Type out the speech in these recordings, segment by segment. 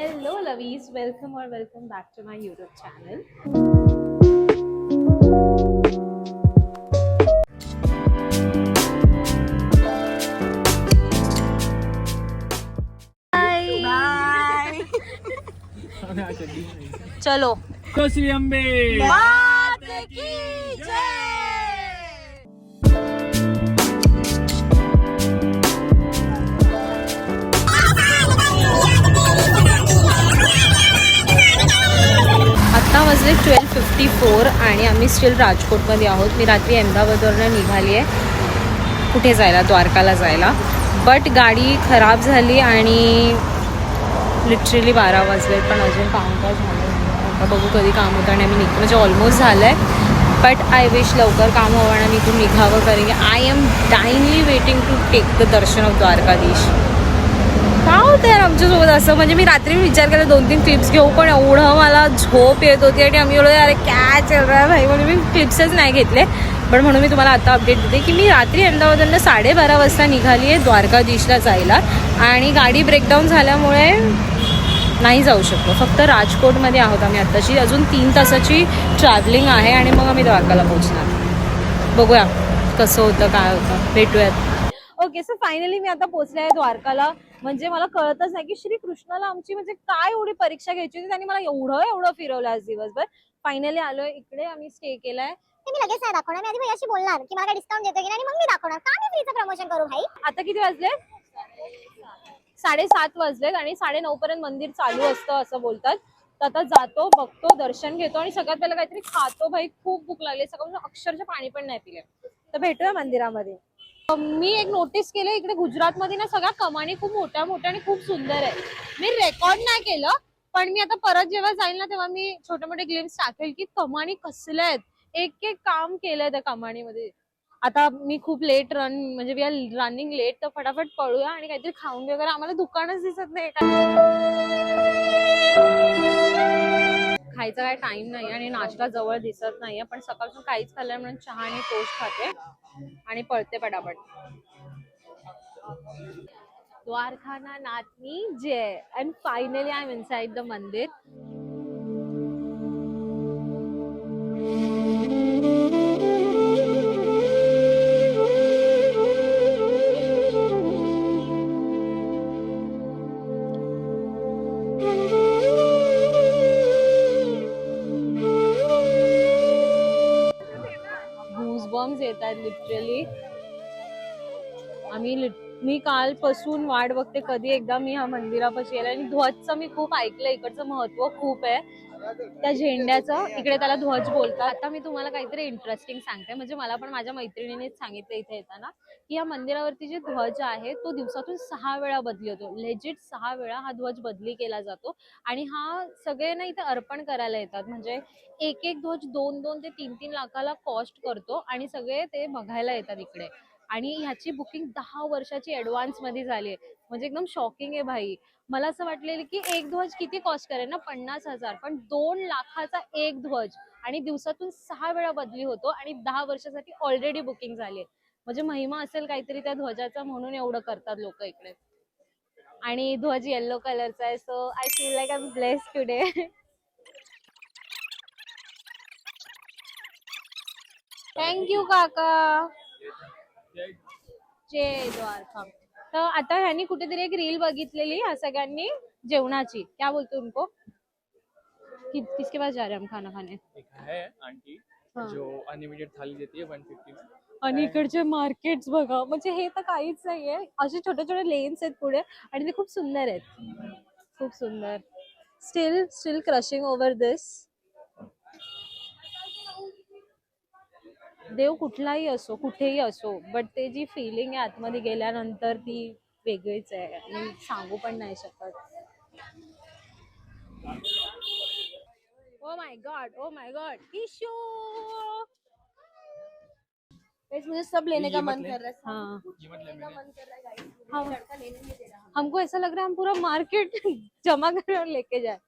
Hello lovies, welcome or welcome back to my YouTube channel. Bye. चलो श्री अंबे मात की जय. आत्ता वाजले 12:54 आणि आम्ही स्टील राजकोटमध्ये आहोत. मी रात्री अहमदाबादवरनं निघाली आहे कुठे जायला, द्वारकाला जायला. बट गाडी खराब झाली आणि लिटरली 12 वाजले पण अजून काम काय झालं नाही. आता बघू कधी काम होतं आणि आम्ही निघतो. म्हणजे ऑलमोस्ट झालं आहे. बट आय विश लवकर काम व्हावं आणि इथून निघावं, कारण की I am dyingly waiting to take the darshan of Dwarkadhish. काय होतं यार आमच्यासोबत असं. म्हणजे मी रात्री विचार केला 2-3 क्लिप्स घेऊ, पण एवढं मला झोप येत होती आणि आम्ही एवढं अरे काय चल रहा है भाई म्हणून मी क्लिप्सच नाही घेतले. पण म्हणून मी तुम्हाला आता अपडेट देते की मी रात्री अहमदाबादवरून 12:30 वाजता निघाली आहे द्वारकाधीशला जायला आणि गाडी ब्रेकडाऊन झाल्यामुळे नाही जाऊ शकलो. फक्त राजकोटमध्ये आहोत आम्ही आत्ताची. अजून 3 तासाची ट्रॅव्हलिंग आहे आणि मग आम्ही द्वारकाला पोहोचणार. बघूया कसं होतं काय होतं, भेटूयात. ओके सो फायनली मी आता पोहोचले आहे द्वारकाला. म्हणजे मला कळतच नाही की श्रीकृष्णाला आमची म्हणजे काय एवढी परीक्षा घ्यायची होती. त्यांनी मला एवढं फिरवलं आज दिवसभर. फायनली आलोय इकडे. आम्ही स्टे केलाय. मी लगेच नाही दाखवणार. मी आधी भैयाशी बोलणार की मला डिस्काउंट देतो की नाही, मग मी दाखवणार. का मी फ्रीचं प्रमोशन करू भाई. आता किती वाजले? 7:30 वाजलेत आणि 9:30 पर्यंत मंदिर चालू असतं असं बोलतात. तर आता जातो, बघतो, दर्शन घेतो आणि सगळ्यात पहिला काहीतरी खातो. भाई खूप भूक लागली. सकाळून अक्षरशः पाणी पण नाही पिले. तर भेटूया मंदिरामध्ये. मी एक नोटीस केलं इकडे गुजरातमध्ये ना सगळ्या कमानी खूप मोठ्या मोठ्या आणि खूप सुंदर आहे. मी रेकॉर्ड नाही केलं पण मी आता परत जेव्हा जाईल ना तेव्हा मी छोटे मोठे ग्लिम्स टाकेल की कमानी कसल्या आहेत. एक एक काम केलंय त्या कमानीमध्ये. आता मी खूप लेट म्हणजे वी आर रनिंग लेट, तर फटाफट पळूया आणि काहीतरी खाऊन वगैरे. आम्हाला दुकानच दिसत नाही. खायचा काय टाइम नाही आणि नाश्ता जवळ दिसत नाहीये. पण सकाळपासून काहीच खाल्लं म्हणून चहा आणि टोस्ट खाते आणि पळते पटापट. द्वारकाना नाथनी जय. And finally I am inside the mandir. Goosebumps येतात लिटरली. मी कालपासून वाट बघते कधी एकदा मी ह्या मंदिरापाशी यायला. आणि ध्वजचं मी खूप ऐकलं, इकडचं महत्व खूप आहे त्या झेंड्याचं. इकडे त्याला ध्वज बोलतात. आता मी तुम्हाला काहीतरी इंटरेस्टिंग सांगते. म्हणजे मला पण माझ्या मैत्रिणीनेच सांगितलं इथे येताना की या मंदिरावरती जे ध्वज आहे तो दिवसातून 6 वेळा बदली होतो. लेजिट 6 वेळा हा ध्वज बदली केला जातो. आणि हा सगळे ना इथे अर्पण करायला येतात. म्हणजे एक ध्वज 2-2 ते 3-3 लाखाला कॉस्ट करतो आणि सगळे ते बघायला येतात इकडे. आणि ह्याची बुकिंग 10 वर्षाची ऍडव्हान्स मध्ये झाली आहे. म्हणजे एकदम शॉकिंग आहे भाई. मला असं वाटलेलं की एक ध्वज किती कॉस्ट करेल ना, 50,000, पण 2 लाखाचा एक ध्वज आणि दिवसातून 6 वेळा बदली होतो आणि 10 वर्षासाठी ऑलरेडी बुकिंग झाली आहे. म्हणजे महिमा असेल काहीतरी त्या ध्वजाचा म्हणून एवढं करतात लोक इकडे. आणि ध्वज येल्लो कलरचा आहे. So I feel like I am blessed today. Thank you काका. जय द्वारका. तर आता ह्यांनी कुठेतरी एक रील बघितलेली ह्या सगळ्यांनी जेवणाची. क्या बोलतो उनको किसके पास जा रहे हम खाना खाने. एक है आंटी जो अनलिमिटेड थाली देती है 150 में. आणि इकडचे मार्केट्स बघा. म्हणजे हे तर काहीच नाहीये. असे छोटे छोटे लेन्स आहेत पुढे आणि ते खूप सुंदर आहेत. खूप सुंदर. स्टील क्रशिंग ओव्हर दिस. देव कुठलाही असो, कुठेही असो, बट ते जी फिलिंग आहे आतमध्ये गेल्यानंतर ती वेगळीच आहे आणि सांगू पण नाही शकत. ओ माय गॉड इशू. मुझे सब लेने का मन कर रहा है. हाँ मन कर रहा है गाइस. लड़का लेने नहीं दे रहा. हमको ऐसा लग रहा है हम पूरा मार्केट जमा कर और लेके जाए.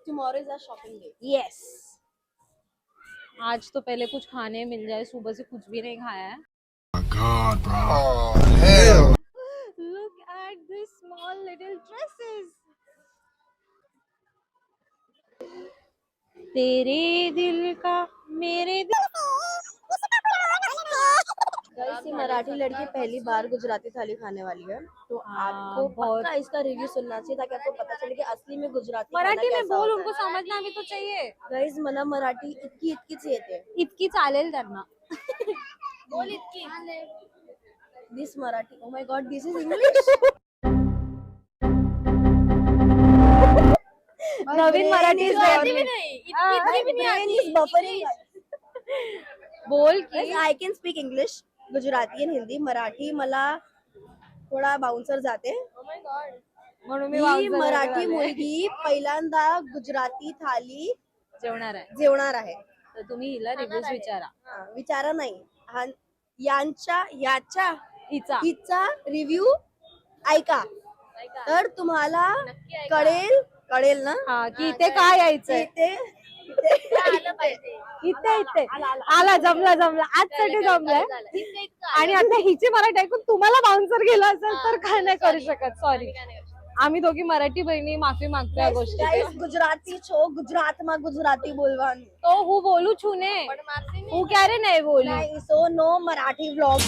Tomorrow is our shopping day. Yes. आज तो पहले कुछ खाने मिल जाए. सुबह से कुछ भी नहीं खाया है. God, bro. Oh, hell. Look at this small little dresses. तेरे दिल का मेरे दिल गाइस, ये मराठी लड़की पहली बार गुजराती थाली खाने वाली है, तो हाँ, आपको बहुत- पक्का इसका रिव्यू सुनना चाहिए ताकि आपको पता चले कि असली में गुजराती मराठी में बोल, उनको समझना भी तो चाहिए. गाइस, मला मराठी इतकी इतकीच येते. इतकी चालेल त्यांना. बोल इतकी. This Marathi, oh my God, this is English. नवीन मराठी बोल की I can speak English, Gujarati and Hindi. Marathi मला थोडा बाउन्सर जाते. म्हणून मी ही वावजर मराठी झाले. मुलगी पहिल्यांदा गुजराती थाली जेवणार आहे जेवणार आहे. तर तुम्ही हिला रिव्ह्यूज विचारा. विचारा नाही, याच्या हिचा हिचा रिव्ह्यू ऐका तर तुम्हाला कळेल ना हा की इथे काय यायचंय. इथे इथे आला जमला आजसाठी जमलाय. आणि आता हिची मराठी ऐकून तुम्हाला बाउन्सर गेला असेल तर काय नाही करू शकत. सॉरी, आम्ही दोघी मराठी बहिणी माफी मागतो या गोष्टी. गाइस, गुजराती छो, गुजरात में गुजराती बोलवानी. तो हूँ बोलू छूने हूँ क्या रे नहीं बोली. नहीं, सो नो मराठी व्लॉग.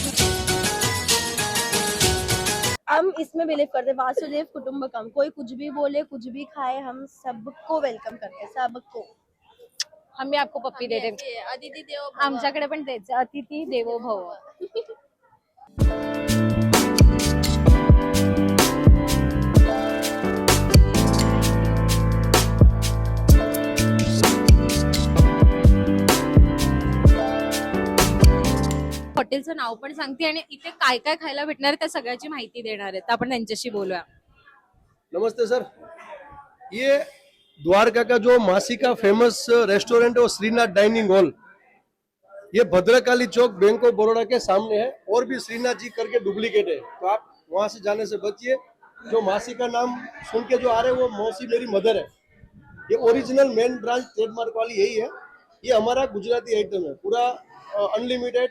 हम इसमें बिलीव करते वासुदेव कुटुंबकम. कोई कुछ भी बोले, कुछ भी खाए, हम सबको वेलकम करते हैं, सबको. हम भी आपको पप्पी दे देंगे. अतिथि देवो आमच्याकडे पण तेच अतिथी देवो भव. हॉटेलचं नाव पण सांगते आणि इथे काय काय खायला भेटणार आहे त्या सगळ्याची माहिती देणार आहे. तर आपण त्यांच्याशी बोलूया. नमस्ते सर, ये द्वारका का जो मासी का फेमस रेस्टोरेंट है वो श्रीनाथ डाइनिंग हॉल, ये भद्रकाली चौक बैंक ऑफ बड़ौदा के सामने है. और भी श्रीनाथ जी करके डुप्लीकेट है, तो आप वहां से जाने से बचिए. जो मासी का नाम सुन के जो आ रहे हैं वो मौसी मेरी मदर है. ये ओरिजिनल मेन ब्रांच ट्रेडमार्क वाली यही है. ये हमारा गुजराती आइटम है, पूरा अनलिमिटेड.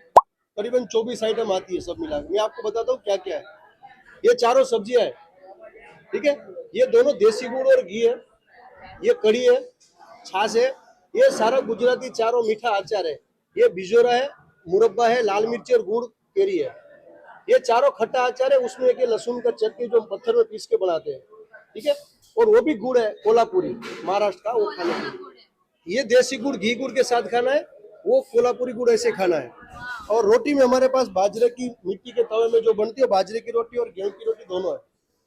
करीबन 24 आइटम आती है सब मिला के. मैं आपको बताता हूँ क्या क्या है. ये चारों सब्जियां है, ठीक है. ये दोनों देसी गुड़ और घी है. ये कढ़ी है, छाछ है. ये सारा गुजराती चारों मीठा अचार है. ये बिजोरा है, मुरब्बा है, लाल मिर्ची और गुड़ केरी है. ये चारों खट्टा अचार है. उसमें एक लहसुन का चटनी जो पत्थर में पीस के बनाते हैं, ठीक है. और वो भी गुड़ है, कोल्हापुरी महाराष्ट्र का, वो खाने के लिए. ये देसी गुड़ घी गुड़ के साथ खाना है, वो कोल्हापुरी गुड़ ऐसे खाना है. और रोटी में हमारे पास बाजरे की मिट्टी के तवे में जो बनती है, बाजरे की रोटी और गेहूं की रोटी दोनों है,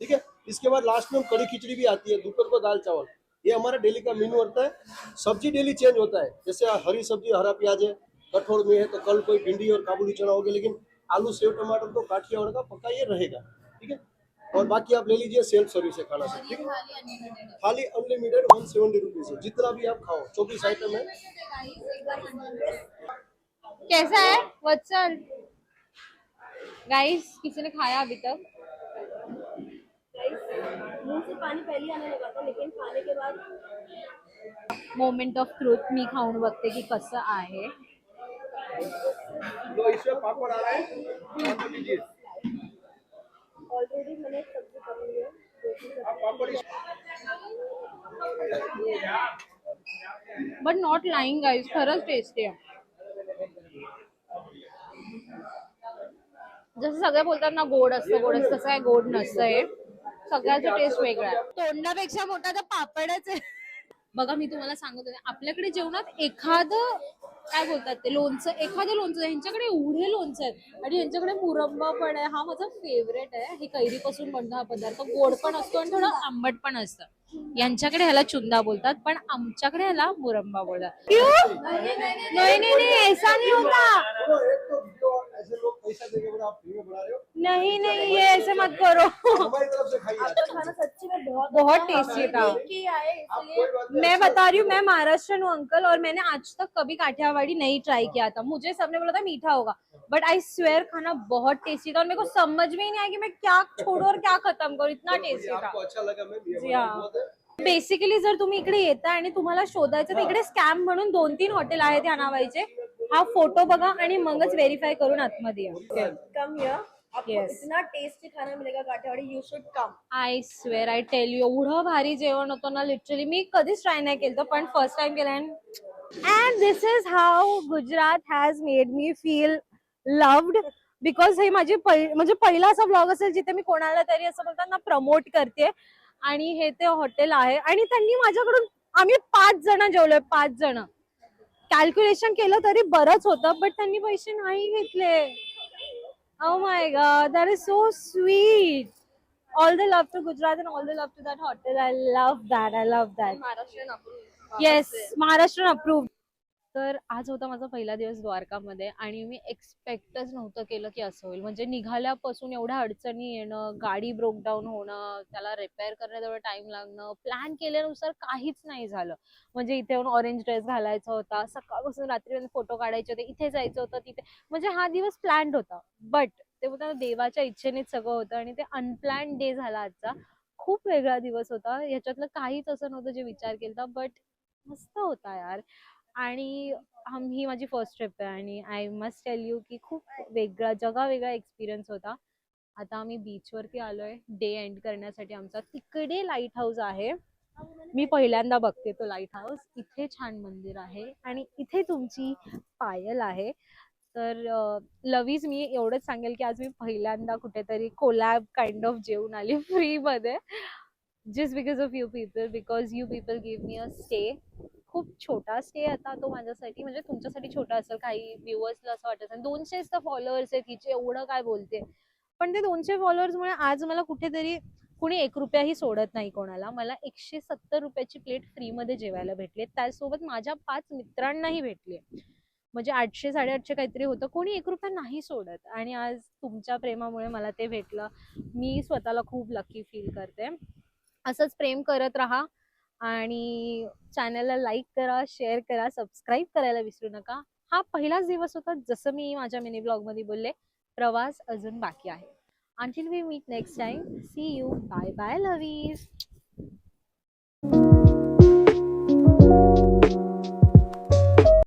ठीक है. इसके बाद लास्ट में कड़ी खिचड़ी भी आती है, दोपहर को दाल चावल. ये हमारा डेली का मेन्यू होता है. सब्जी डेली चेंज होता है. जैसे हरी सब्जी हरा प्याज है, कठोर में है तो कल कोई भिंडी और काबुली चना हो गया, लेकिन आलू सेव टमाटर तो काठियावाड़ का पक्का ये रहेगा, ठीक है. और बाकी आप ले लीजिए, सेल्फ सर्विस है खाना सब, ठीक है. थाली अनलिमिटेड 170 रुपीज है, जितना भी आप खाओ. 24 आइटम है. कैसा है वत्सल? गाइस, किसी ने खाया अभी तक? मुंह से पानी पहले आने लगा था, लेकिन खाने के बाद मोमेंट ऑफ ट्रूथ मी खाऊन बघते की कसं आहे. तो इसमें पापड़ आ रहा है, पापड़ लीजिए. ऑलरेडी मैंने सब्जी कर ली है. आप पापड़ बट नॉट लाइंग गाइस, खरंच टेस्टी आहे. जसं सगळे बोलतात ना गोड असतं, तसं काय गोड नसतं. हे सगळ्याचा टेस्ट वेगळा आहे. तोंडापेक्षा मोठा तर पापडच आहे. बघा, मी तुम्हाला सांगत होते, आपल्याकडे जेवणात एखादं काय बोलतात ते लोणचं, एखादं लोणचं, ह्यांच्याकडे एवढे लोणचं आहेत. आणि ह्यांच्याकडे मुरंबा पण आहे. हा माझा फेवरेट आहे. हे कैरीपासून बनतो हा पदार्थ. गोड पण असतो आणि थोडं आंबट पण असतं. यांच्याकडे ह्याला चुंदा बोलतात, पण आमच्याकडे ह्याला मुरंबा बोलतात. नाही ऐसा नहीं होता. ऐसे लोग पैसा देके बड़ा आप फ्री में बना रहे हो. नहीं ये ऐसे मत करो. हमारी तरफ से खाइए. आपका खाना सच्ची में बहुत टेस्टी था. की आए, आप इसलिए कोई बात नहीं. मैं बता रही हूँ, मैं महाराष्ट्रन हूँ अंकल, और मैंने आज तक कभी काठियावाड़ी नहीं ट्राई किया था. मुझे सबने बोला था मीठा होगा, बट आई स्वेयर खाना बहुत टेस्टी था. और मेरे को समझ में ही नहीं आया कि मैं क्या छोड़ू और क्या खत्म करूँ. इतना टेस्टी था. आपको अच्छा लगा मैम, ये जी हाँ. बहुत है. बेसिकली जर तुम्ही इकडे येता आणि तुम्हाला शोधायचं तर इकडे स्कॅम म्हणून 2-3 हॉटेल आहेत या नावाचे. हा फोटो बघा आणि मगच व्हेरीफाय करून आतमध्ये या. Come here. आपको Yes. इतना टेस्टी खाना मिलेगा Kathiawadi, you should come. I swear I tell you, एवढं भारी जेवण होतं ना लिटरली. मी कधीच ट्राय नाही केलं पण फर्स्ट टाइम केलं. And this is how Gujarat has made me feel loved. Because हे माझी म्हणजे पहिला असा ब्लॉग असेल जिथे मी कोणाला तरी असं बोलतात ना प्रमोट करते. आणि हे ते हॉटेल आहे आणि त्यांनी माझ्याकडून, आम्ही 5 जण जेवलोय, 5 जण. कॅल्क्युलेशन केलं तरी बरंच होतं बट त्यांनी पैसे नाही घेतले. Oh my god, that is so sweet. All the love to Gujarat and all the love to that hotel. I love that. I love that. Maharashtrian approved. Yes, Maharashtrian approved. तर आज होता माझा पहिला दिवस द्वारकामध्ये आणि मी एक्सपेक्टच नव्हतं केलं की असं होईल. म्हणजे निघाल्यापासून एवढ्या अडचणी येणं, गाडी ब्रोकडाऊन होणं, त्याला रिपेअर करण्यात एवढा टाइम लागणं, प्लॅन केल्यानुसार काहीच नाही झालं. म्हणजे इथे येऊन ऑरेंज ड्रेस घालायचा होता, सकाळपासून रात्रीपर्यंत फोटो काढायचे होते, इथे जायचं होतं, तिथे. म्हणजे हा दिवस प्लॅन्ड होता. बट ते बोलतात देवाच्या इच्छेनेच सगळं होतं आणि ते अनप्लॅन्ड डे झाला आजचा. खूप वेगळा दिवस होता. ह्याच्यातलं काहीच असं नव्हतं जे विचार केला, बट मस्त होता यार. आणि ही माझी फर्स्ट ट्रिप आहे आणि आय मस्ट टेल यू की खूप वेगळा जगावेगळा एक्सपिरियन्स होता. आता आम्ही बीचवरती आलोय डे एंड करण्यासाठी. आमचा तिकडे लाईट हाऊस आहे, मी पहिल्यांदा बघते तो लाईट हाऊस. इथे छान मंदिर आहे आणि इथे तुमची पायल आहे. तर लवीज, मी एवढंच सांगेल की आज मी पहिल्यांदा कुठेतरी कोलॅब काइंड ऑफ जेवून आली फ्री मध्ये, just because of you people. Because you people give me a stay. खूप छोटा स्टे आता तो माझ्यासाठी, म्हणजे तुमच्यासाठी छोटा असेल, काही व्ह्युअर्सला असं वाटत असेल 200 तर फॉलोअर्स आहेत हिचे, एवढं काय बोलते. पण ते 200 फॉलोअर्समुळे आज मला कुठेतरी कुणी 1 रुपयाही सोडत नाही कोणाला. मला 170 रुपयाची प्लेट फ्रीमध्ये जेवायला भेटले, त्यासोबत माझ्या 5 मित्रांनाही भेटले. म्हणजे 800 850 काहीतरी होतं, कोणी 1 रुपया नाही सोडत. आणि आज तुमच्या प्रेमामुळे मला ते भेटलं. मी स्वतःला खूप लकी फील करते. असंच प्रेम करत राहा आणि चॅनलला लाईक करा, शेअर करा, सबस्क्राईब करायला विसरू नका. हा पहिलाच दिवस होता, जसं मी माझ्या मिनी ब्लॉग मध्ये बोलले. प्रवास अजून बाकी आहे. Until we meet next time, see you. Bye bye, lovies.